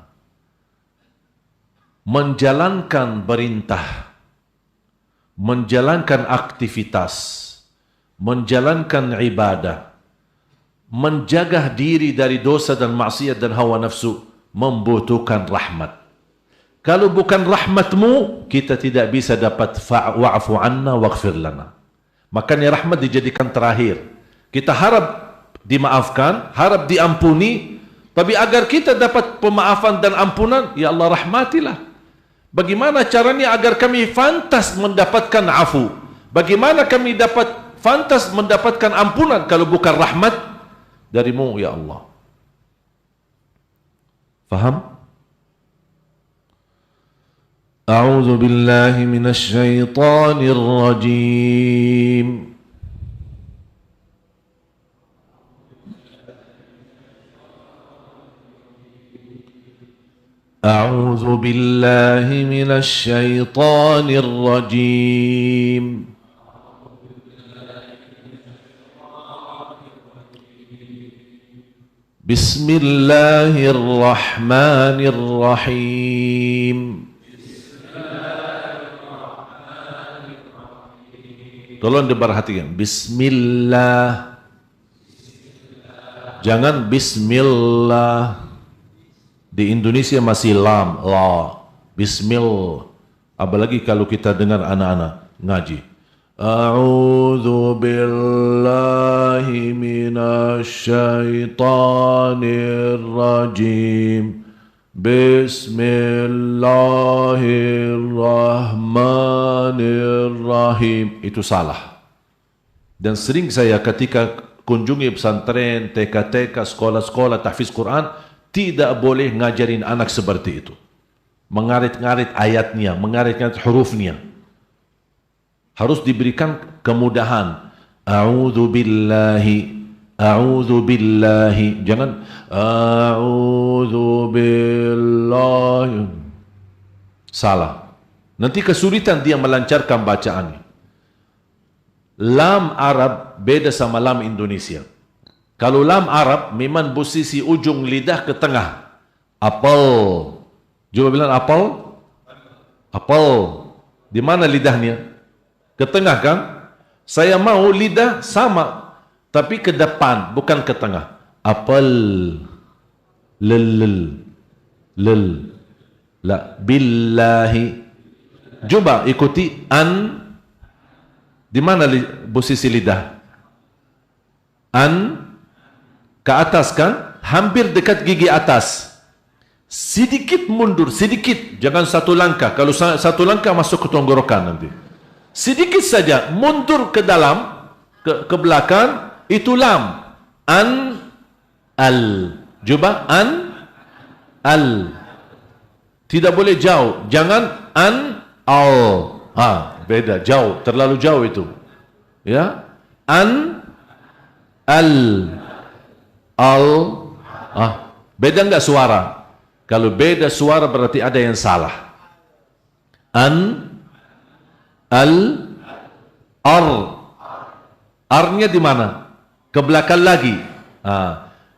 Menjalankan perintah, menjalankan aktivitas, menjalankan ibadah, menjaga diri dari dosa dan maksiat dan hawa nafsu membutuhkan rahmat. Kalau bukan rahmatmu, kita tidak bisa dapat wa'fu anna waghfir lana. Makanya rahmat dijadikan terakhir. Kita harap dimaafkan, harap diampuni, tapi agar kita dapat pemaafan dan ampunan, ya Allah rahmatilah. Bagaimana caranya agar kami fantas mendapatkan afu? Bagaimana kami dapat fantas mendapatkan ampunan kalau bukan rahmat darimu, ya Allah? Faham? A'udzu billahi minasy syaithanir rajim. أعوذ بالله من الشيطان الرجيم بسم الله الرحمن الرحيم Tolong diperhatikan, Bismillah, jangan Bismillah. Di Indonesia masih lam, la, bismillah. Apalagi kalau kita dengar anak-anak ngaji. A'udzu billahi minasy syaithanir rajim. Bismillahirrahmanirrahim. Itu salah. Dan sering saya ketika kunjungi pesantren, TK-TK, sekolah-sekolah tahfiz Quran, tidak boleh ngajarin anak seperti itu. Mengarit-ngarit ayatnya, mengarit-ngarit hurufnya. Harus diberikan kemudahan. A'udzu billahi, a'udzu billahi. Jangan a'udzu billahi. Salah. Nanti kesulitan dia melancarkan bacaannya. lam Arab beda sama lam Indonesia. Kalau lam Arab memang posisi ujung lidah ke tengah. Apel. Cuba bilang apel. Apel. Di mana lidahnya? Ke tengah kan? Saya mau lidah sama, tapi ke depan, bukan ke tengah. Apel. Lel. Lel. La. Billahi. Cuba ikuti an. Di mana posisi lidah? An. Ke atas kan? Hampir dekat gigi atas. Sedikit mundur, sedikit. Jangan satu langkah. Kalau satu langkah masuk ke tenggorokan nanti. Sedikit saja mundur ke dalam, ke belakang, itu lam. An, al. Cuba an, al. Tidak boleh jauh. Jangan an, al. Beda, jauh. Terlalu jauh itu. Ya. An, al. Al. Beda enggak suara? Kalau beda suara berarti ada yang salah. An, al, ar. Arnya di mana? Ke belakang lagi.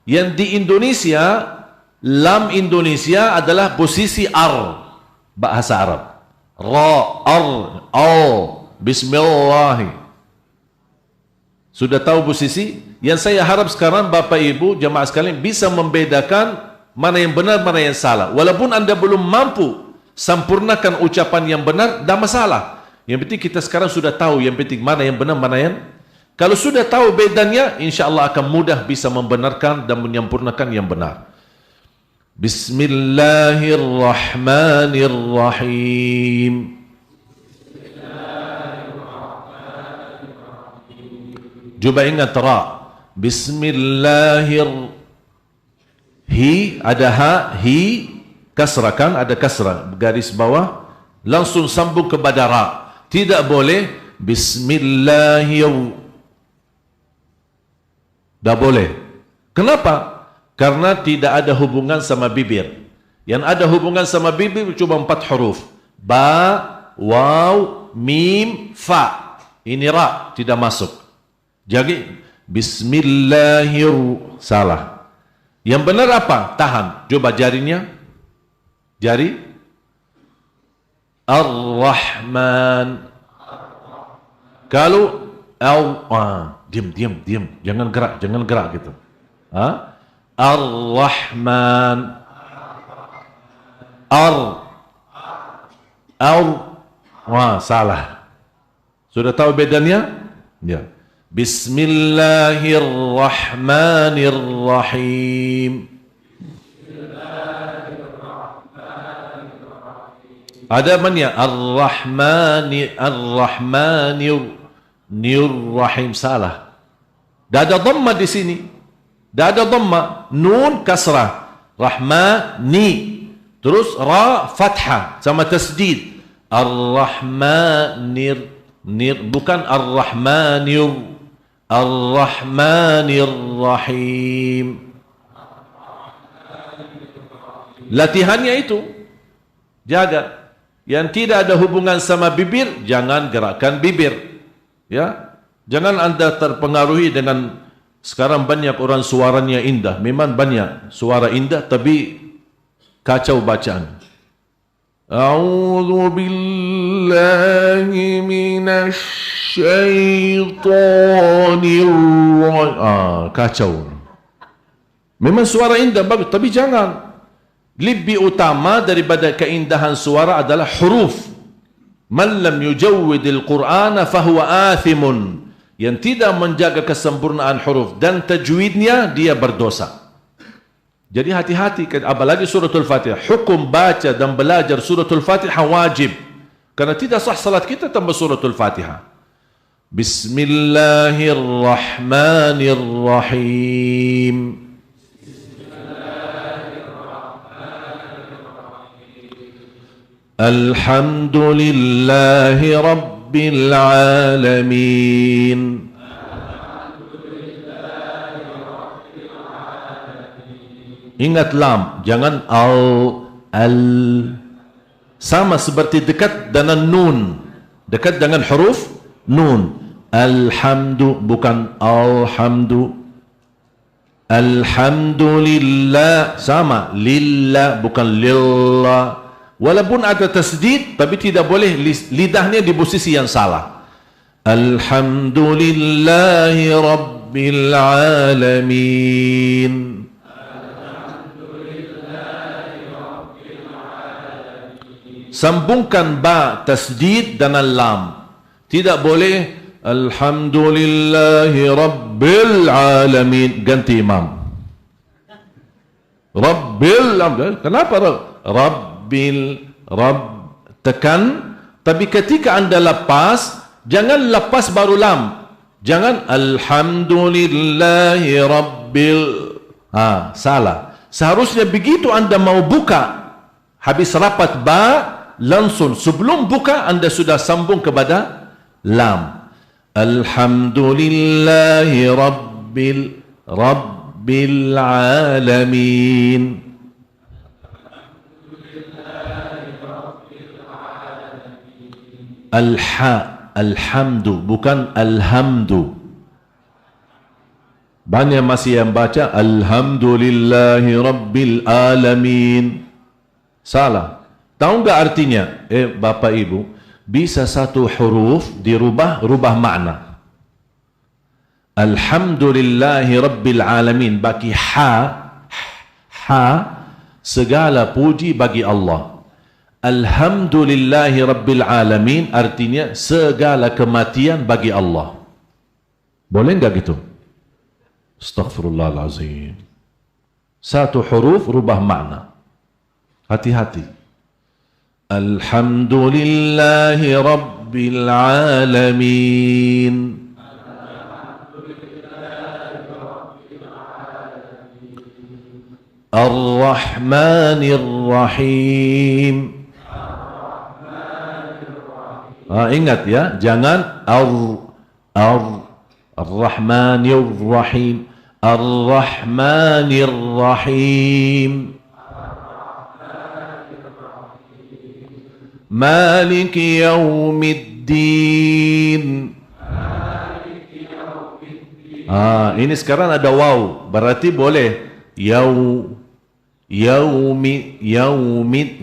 Yang di Indonesia, lam Indonesia adalah posisi ar. Bahasa Arab. Ra, ar, al. Bismillah. Sudah tahu posisi? Yang saya harap sekarang Bapak Ibu, jemaah sekalian bisa membedakan mana yang benar, mana yang salah. Walaupun anda belum mampu sempurnakan ucapan yang benar, tidak masalah. Yang penting kita sekarang sudah tahu yang penting mana yang benar, mana yang. Kalau sudah tahu bedanya, insya Allah akan mudah bisa membenarkan dan menyempurnakan yang benar. Bismillahirrahmanirrahim. Cuba ingat ra. Bismillahirrahmanirrahim. Hi, ada ha, hi, kasrah kan, ada kasrah, garis bawah, langsung sambung kepada ra. Tidak boleh, Bismillahirrahmanirrahim. Tidak boleh. Kenapa? Karena tidak ada hubungan sama bibir. Yang ada hubungan sama bibir cuma 4 huruf. Ba, waw, mim, fa. Ini ra, tidak masuk. Jadi, Bismillahirrahmanirrahim. Salah. Yang benar apa? Tahan. Coba jarinya. Jari. Ar-Rahman. Kalau diam. Jangan gerak gitu. Ar-Rahman. Salah. Sudah tahu bedanya? Ya. Bismillahirrahmanirrahim. Ada mana? Ar-Rahmanir-Rahim. Salah. Dah ada dhamma di sini. Dah ada dhamma. Nun kasrah. Rahmani. Terus ra fathah sama tasdid. Ar-Rahmanir. Bukan Ar-Rahmanir. Ar-Rahmanir-Rahim. Latihannya itu. Jaga. Yang tidak ada hubungan sama bibir, jangan gerakkan bibir. Ya. Jangan anda terpengaruhi dengan sekarang banyak orang suaranya indah. Memang banyak suara indah tapi kacau bacaan. A'udzu billahi minasy syaitanir rajim. Kacau. Memang suara indah bagus, tapi jangan. Lebih utama daripada keindahan suara adalah huruf. Man lam yujawwidil Qur'ana fahuwa athimun. Yang tidak menjaga kesempurnaan huruf dan tajwidnya, dia berdosa. Jadi hati-hati, apalagi suratul Fatihah. Hukum baca dan belajar suratul Fatihah wajib. Karena tidak sah salat kita tanpa suratul Fatihah. Bismillahirrahmanirrahim. Alhamdulillahi Rabbil Alamin. Ingat lam, jangan al. Sama seperti dekat dengan nun. Dekat dengan huruf nun. Alhamdu, bukan alhamdu. Alhamdulillah, sama, lillah bukan lillah. Walaupun ada tasdid, tapi tidak boleh lidahnya di posisi yang salah. Alhamdulillahi Rabbil Alamin. Sambungkan ba, tasdid dan lam. Tidak boleh Alhamdulillahi Rabbil Alamin. Ganti imam. Rabbil Alamin. Kenapa Rabbil, Rabb tekan, tapi ketika anda lepas, jangan lepas baru lam. Jangan Alhamdulillahi Rabbil. Salah. Seharusnya begitu anda mau buka, habis rapat ba, langsung sebelum buka anda sudah sambung kepada lam. Alhamdulillahi Rabbil Alamin. Alhamdu, bukan alhamdu. Banyak masih yang baca Alhamdulillahi Rabbil Alamin. Salah. Tahu enggak artinya? Bapak Ibu, bisa satu huruf rubah makna. Alhamdulillahi Rabbil Alamin bagi ha, segala puji bagi Allah. Alhamdulillahi Rabbil Alamin artinya segala kematian bagi Allah. Boleh enggak gitu? Astaghfirullahalazim. Satu huruf rubah makna. Hati-hati. Alhamdulillahi Rabbil Alamin. Ar-Rahmanir Rahim. Ingat ya, jangan Ar-Rahmanir Rahim. Ar-Rahmanir Rahim. Maliki Yaumiddin. Ini sekarang ada waw, berarti boleh yaumid.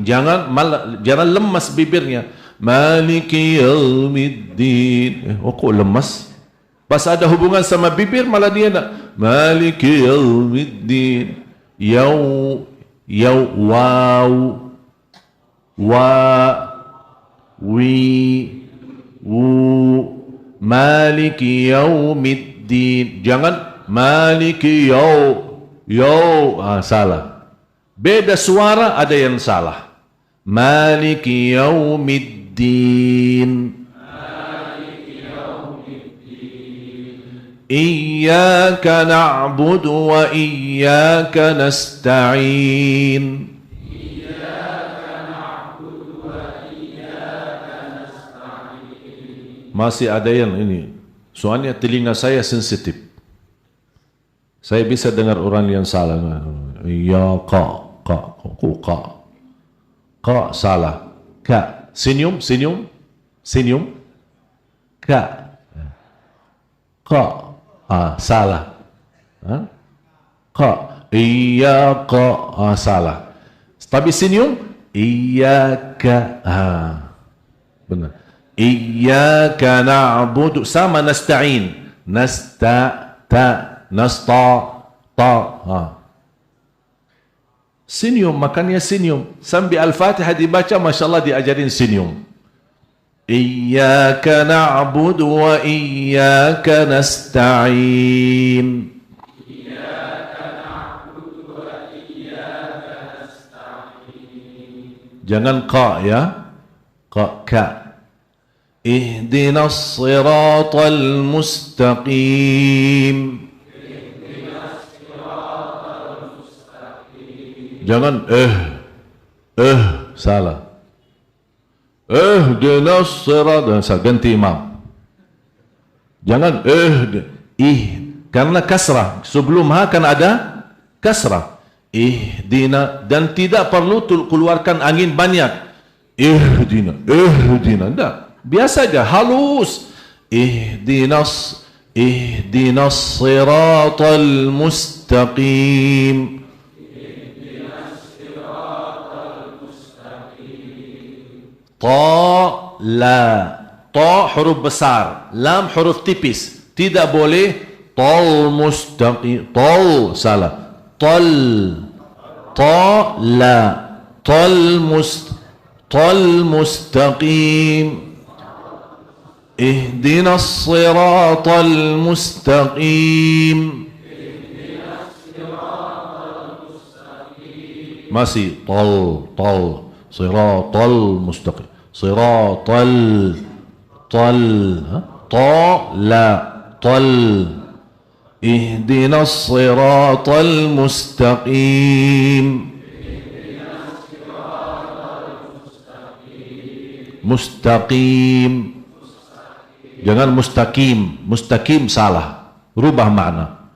Jangan lemas bibirnya. Maliki Yaumiddin. Kok lemas? Pas ada hubungan sama bibir malah dia nak Maliki Yaumiddin. Waw, Maliki Yaumiddin. Jangan Maliki salah. Beda suara, ada yang salah. Maliki Yaumiddin. Iyyaka na'budu wa iyyaka nasta'in. Masih ada yang ini. Soalnya telinga saya sensitif. Saya bisa dengar orang yang salah. Ya ka salah. Ka senyum. Ka salah. Ka iyyaka salah. Tapi senyum iyyaka benar. Iyyaka na'budu sama nasta'in. Senyum, makanya senyum. Sambil Al-Fatihah dibaca, Masya Allah diajarin senyum. Iyyaka na'budu wa iyyaka nasta'in. Jangan ka ya. Ka. Ihdinas siratal mustaqim. Jangan salah. Ihdinas siratal, ganti imam. Jangan karena kasrah. Sebelum ha kan ada kasrah. Ihdina, dan tidak perlu keluarkan angin banyak. Ihdina. Enggak. Biasa aja, halus. اهدنا الصراط المستقيم. Ta, la. Ta huruf besar, lam huruf tipis. Tidak boleh tol mustaqim. Tol salah. Tol. Ta, la. Tol mustaqim. اهدنا الصراط المستقيم. masih tol صراطal mustaqim. صراطal طل لا طل. اهدنا الصراط المستقيم. mustaqim, jangan mustaqim. Mustaqim salah, rubah makna.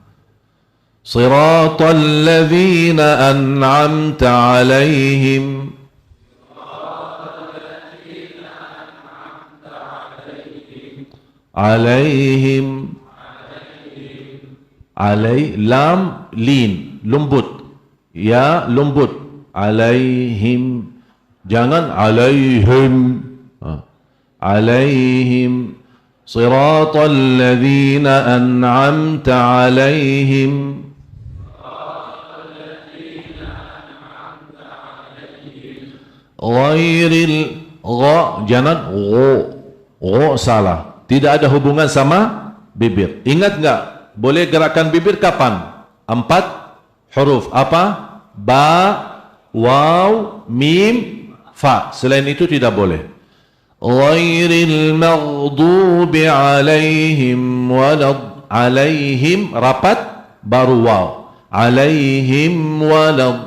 Siratal ladzina an'amta alaihim. Alaihim, lam lin lembut, ya lembut. Alaihim, jangan alaihim. Alaihim siratal ladzina an'amta alaihim. Ghairil jangan salah. Tidak ada hubungan sama bibir. Ingat enggak? Boleh gerakan bibir kapan? 4 huruf. Apa? Ba, waw, mim, fa. Selain itu tidak boleh. Ghairil maghdubi alaihim alaihim rapat baru waw. Alaihim waladdallin.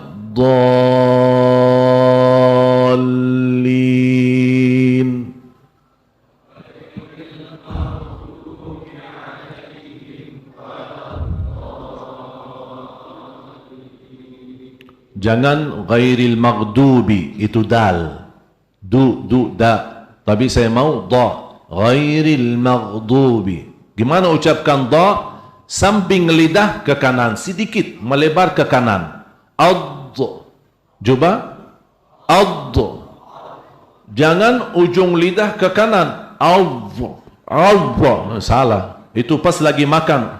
Jangan ghairil maghdubi, itu dal. Da. Tapi saya mau da. Ghairil maghdubi. Gimana ucapkan da? Samping lidah ke kanan sedikit, melebar ke kanan. Ad. Coba. Ad. Jangan ujung lidah ke kanan. Ad. Salah. Itu pas lagi makan.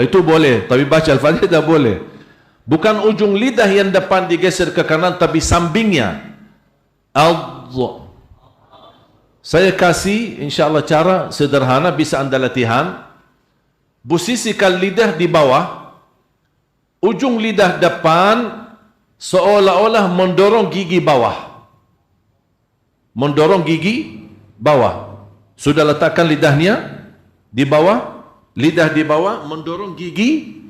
Itu boleh, tapi baca al-Fatihah tidak boleh. Bukan ujung lidah yang depan digeser ke kanan, tapi sampingnya. Saya kasih insyaAllah cara sederhana, bisa anda latihan. Posisikan lidah di bawah. Ujung lidah depan seolah-olah mendorong gigi bawah. Mendorong gigi bawah. Sudah letakkan lidahnya di bawah. Lidah di bawah mendorong gigi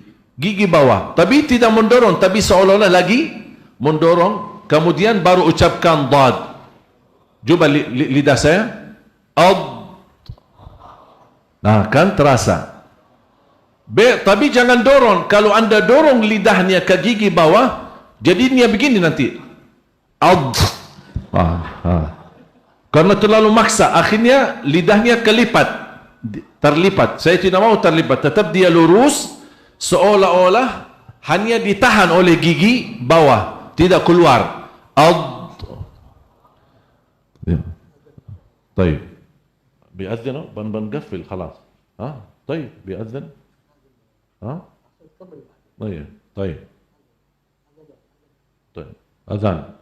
bawah, tapi tidak mendorong, tapi seolah-olah lagi mendorong. Kemudian baru ucapkan dad. Coba lidah saya. Ad. Nah, kan terasa. Tapi jangan dorong. Kalau anda dorong lidahnya ke gigi bawah, jadinya begini nanti. Ad. Karena terlalu maksa, akhirnya lidahnya terlipat. Saya tidak mau terlipat, tetap dia lurus. Seolah-olah hanya ditahan oleh gigi bawah, tidak keluar. طيب بيأذن بنقفل خلاص. طيب بيأذن. طيب أذان.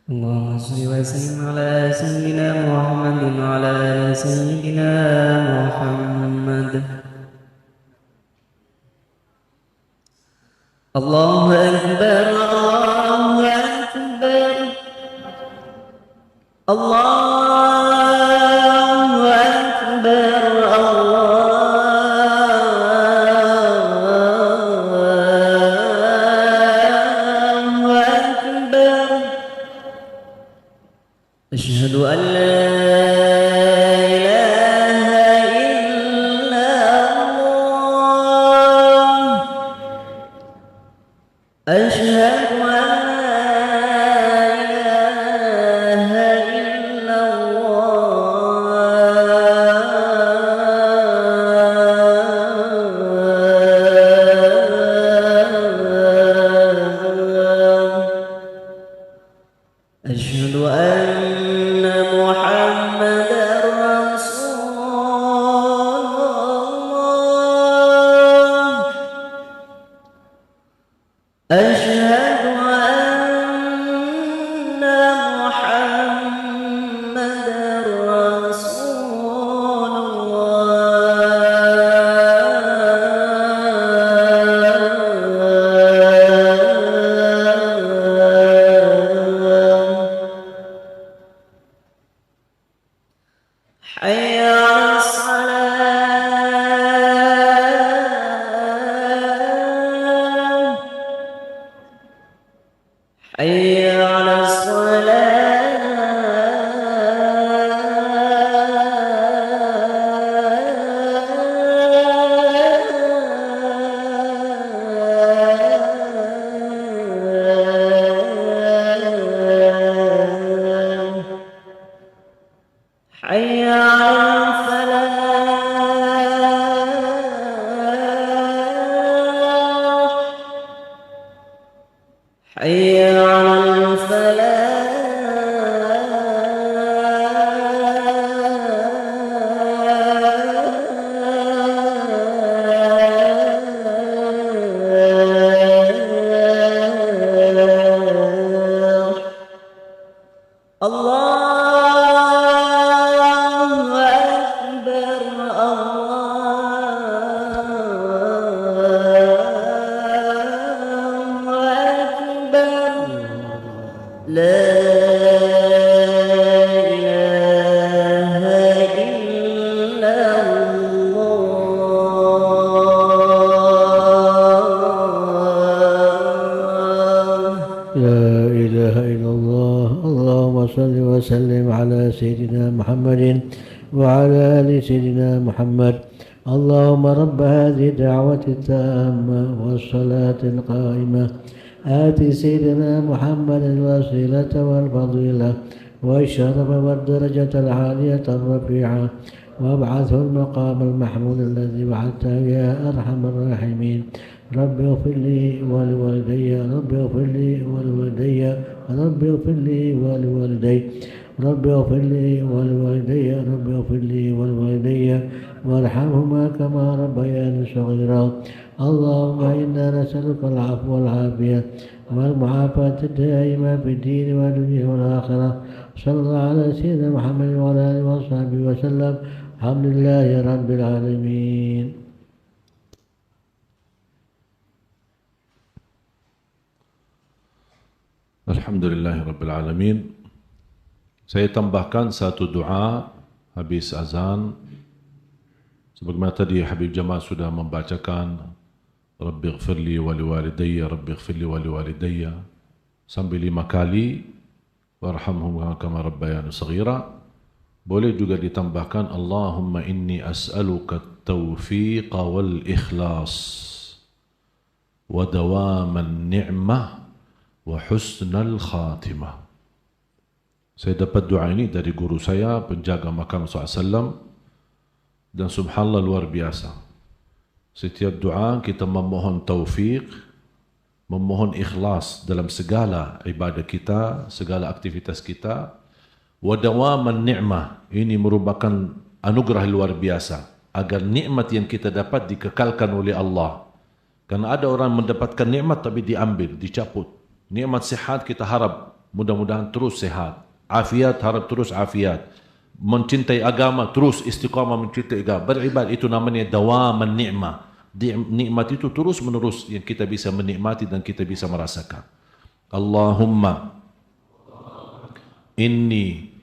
اللهم صل وسلم على سيدنا محمد وعلى آل سيدنا محمد. الله أكبر الله أكبر الله أكبر الله أكبر لا إله إلا الله أشهد أن لا إله إلا الله أشهد أن محمدا رسول الله أشهد أن محمدا رسول الله حي على الصلاة حي على الصلاة حي على الفلاح حي على الفلاح الله أكبر الله أكبر لا إله إلا الله لا إله إلا الله. اللهم صل وسلم على سيدنا محمد وعلى آل سيدنا محمد. اللهم رب هذه الدعوة التامة والصلاة القائمة آت سيدنا محمد الوسيلة والفضيلة والشرف والدرجة العالية الرفيعة وابعثه المقام المحمود الذي وعدته يا أرحم الراحمين. رب اغفر لي ولوالدي رب اغفر لي ولوالدي رب اغفر لي ولوالدي رب اغفر لي ولوالدي رب اغفر لي ولوالدي وارحمهما كما ربياني صغيرا. اللهم إنا نسألك العفو والعافية والمعافاة الدائمة في الدين والدنيا والآخرة. صلى الله على سيدنا محمد وعلى آله وصحبه وسلم. الحمد لله رب العالمين. Alhamdulillah Rabbil Alamin. Saya tambahkan satu doa habis azan. Sebagaimana tadi Habib Jamal sudah membacakan Rabbighfirli wa liwalidayya Rabbighfirli wa liwalidayya sampai 5 kali, warhamhum kama rabbayani shaghira. Boleh juga ditambahkan Allahumma inni as'aluka at-tawfiq wal ikhlas wa dawaman ni'mah wa husnal khatimah. Saya dapat doa ini dari guru saya, penjaga makam SAW, dan subhanallah luar biasa. Setiap doa kita memohon taufik, memohon ikhlas dalam segala ibadah kita, segala aktivitas kita. Wa dawaman ni'mah, ini merupakan anugerah luar biasa, agar nikmat yang kita dapat dikekalkan oleh Allah. Karena ada orang mendapatkan nikmat tapi diambil, dicabut. Nikmat sehat kita harap mudah-mudahan terus sehat. Afiat harap terus afiat. Mencintai agama terus istiqamah mencintai agama. Beribadah itu namanya dawaman ni'mah. Nikmat itu terus menerus yang kita bisa menikmati dan kita bisa merasakan. Allahumma inni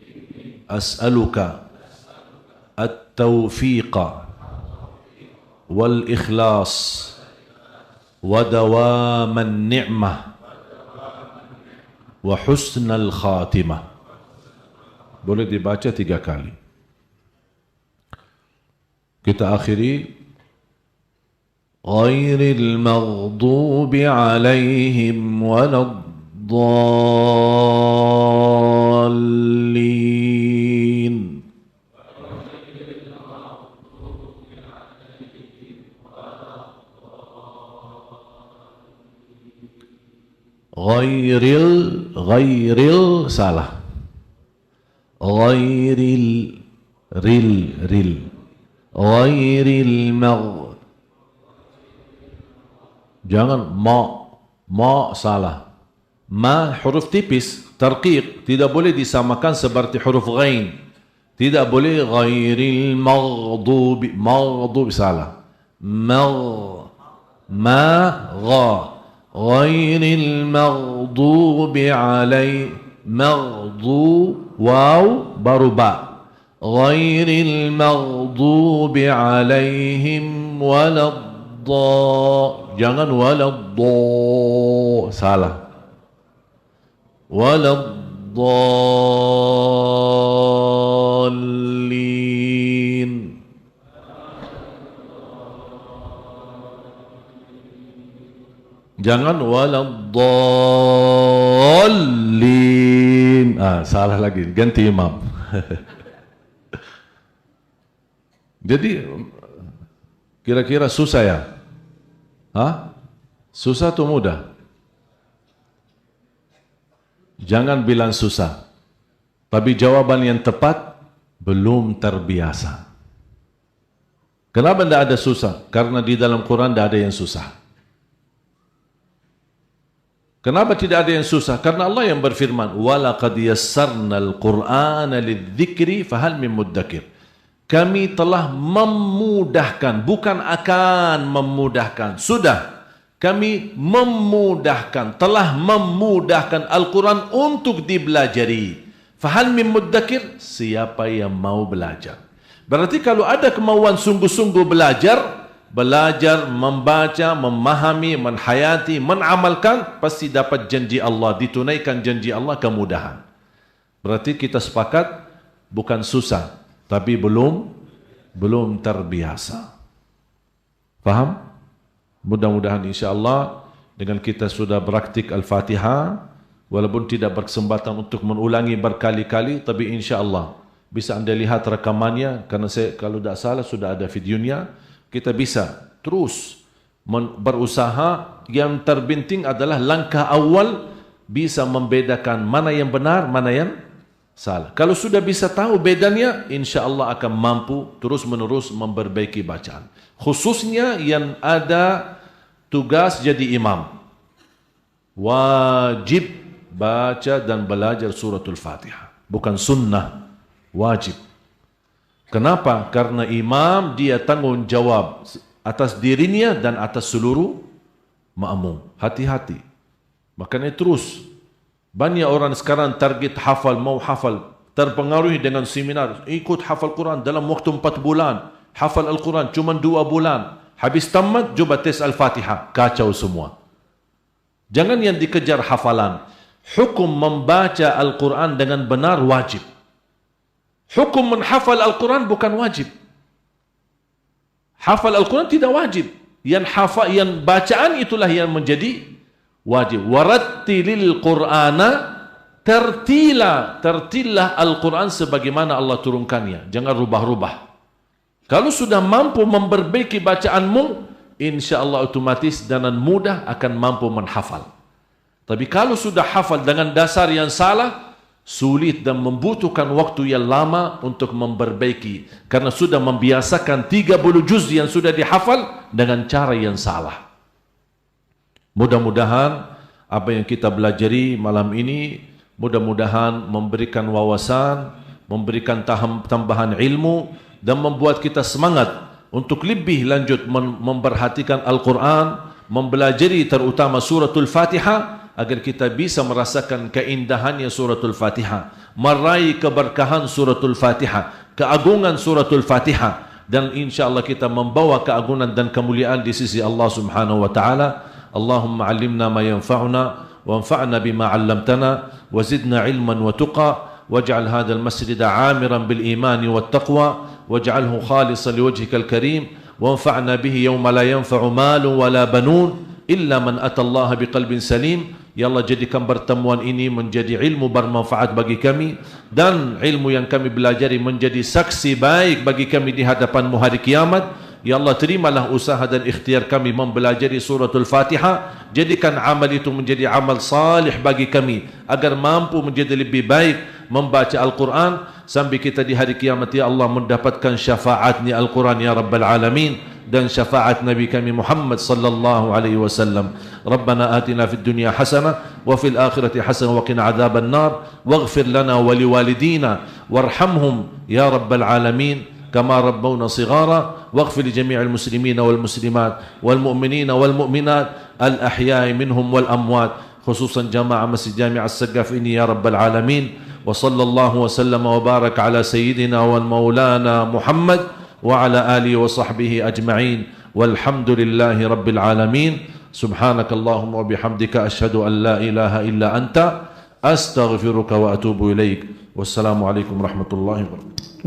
as'aluka at-tawfiqa wal ikhlas wa dawaman ni'mah wa husnal khatimah. boleh dibaca 3 kali. Kita akhiri ghairil maghdubi alaihim waladdallin. Ghairil salah. Ghairil jangan ma salah. Ma huruf tipis, tarqiq, tidak boleh disamakan seperti huruf ghain. Tidak boleh ghairil maghdubi salah. Ghairil maghdubi waw baru ba. Ghairil maghdubi alaihim jangan salah. Waladdallin. Jangan waladdallin. Salah lagi, ganti imam. Jadi kira-kira susah ya? Susah atau mudah? Jangan bilang susah. Tapi jawaban yang tepat, belum terbiasa. Kenapa tidak ada susah? Karena di dalam Quran tidak ada yang susah. Kenapa tidak ada yang susah? Karena Allah yang berfirman, وَلَقَدْ يَسَّرْنَا الْقُرْآنَ لِلذِّكْرِ فَهَلْ مِن مُدَّكِرٍ. Kami telah memudahkan, bukan akan memudahkan. Sudah, kami memudahkan, telah memudahkan Al-Quran untuk dibelajari. Fahal min muddakir, siapa yang mau belajar. Berarti kalau ada kemauan sungguh-sungguh belajar, membaca, memahami, menhayati, menamalkan, pasti dapat janji Allah, ditunaikan janji Allah, kemudahan. Berarti kita sepakat, bukan susah, tapi belum terbiasa. Faham? Mudah-mudahan insya-Allah dengan kita sudah praktik Al-Fatihah, walaupun tidak berkesempatan untuk mengulangi berkali-kali, tapi insya-Allah bisa anda lihat rekamannya, karena saya kalau tidak salah sudah ada videonya. Kita bisa terus berusaha. Yang terpenting adalah langkah awal bisa membedakan mana yang benar, mana yang salah. Kalau sudah bisa tahu bedanya, insya-Allah akan mampu terus-menerus memperbaiki bacaan. Khususnya yang ada tugas jadi imam, wajib baca dan belajar suratul Fatihah. Bukan sunnah, wajib. Kenapa? Karena imam dia tanggung jawab atas dirinya dan atas seluruh makmum. Hati-hati. Makanya terus. Banyak orang sekarang target hafal, mau hafal. Terpengaruhi dengan seminar. Ikut hafal Quran dalam waktu 4 bulan. Hafal Al-Quran cuma 2 bulan. Habis tamat, cuba tes Al-Fatihah. Kacau semua. Jangan yang dikejar hafalan. Hukum membaca Al-Quran dengan benar wajib. Hukum menghafal Al-Quran bukan wajib. Hafal Al-Quran tidak wajib. Yang bacaan itulah yang menjadi wajib. Warattilil Qur'ana tertila. Tertilah Al-Quran sebagaimana Allah turunkannya. Jangan rubah-rubah. Kalau sudah mampu memperbaiki bacaanmu, insya-Allah otomatis dengan mudah akan mampu menghafal. Tapi kalau sudah hafal dengan dasar yang salah, sulit dan membutuhkan waktu yang lama untuk memperbaiki. Karena sudah membiasakan 30 juz yang sudah dihafal dengan cara yang salah. Mudah-mudahan apa yang kita belajari malam ini, mudah-mudahan memberikan wawasan, memberikan tambahan ilmu, dan membuat kita semangat untuk lebih lanjut memperhatikan Al-Quran, mempelajari terutama suratul Fatihah, agar kita bisa merasakan keindahannya suratul Fatihah, meraih keberkahan suratul Fatihah, keagungan suratul Fatihah, dan insya-Allah kita membawa keagungan dan kemuliaan di sisi Allah Subhanahu wa taala. Allahumma 'allimna ma yanfa'una wanfa'na bima 'allamtana wa zidna 'ilman wa tuqa واجعل هذا المسجد عامرا بالإيمان والتقوى واجعله خالصا لوجهك الكريم وانفعنا به يوم لا ينفع مال ولا بنون إلا من أتى الله بقلب سليم. Ya Allah, jadikan pertemuan ini menjadi ilmu bermanfaat bagi kami dan ilmu yang kami belajari menjadi saksi baik bagi kami di hadapan-Mu hari kiamat. Ya Allah, terimalah usaha dan ikhtiar kami mempelajari suratul Fatihah. Jadikan amal itu menjadi amal salih bagi kami agar mampu menjadi lebih baik membaca Al-Quran sampai kita di hari kiamat ya Allah mendapatkan syafaatnya Al-Quran ya Rabbal Alamin dan syafaat Nabi kami Muhammad sallallahu alaihi wasallam. Rabbana atina fid dunya hasanah wa fil akhirati hasanah wa qina adzaban nar waghfir lana wa liwalidina warhamhum ya Rabbal Alamin kama rabbawna shighara waghfir li jami'il muslimina wal muslimat wal mu'minina wal mu'minat al ahya'i minhum wal amwat khususan jamaah Masjid Jami' As-Saqqaf ini ya Rabbal Alamin. Wa sallallahu wa sallama wa baraka ala sayyidina wal maulana Muhammad wa ala alihi wa sahbihi ajma'in walhamdulillahi rabbil alamin. Subhanakallahumma wa bihamdika ashhadu an la ilaha illa anta astaghfiruka wa atubu ilaik. Wassalamu alaikum warahmatullahi wabarakatuh.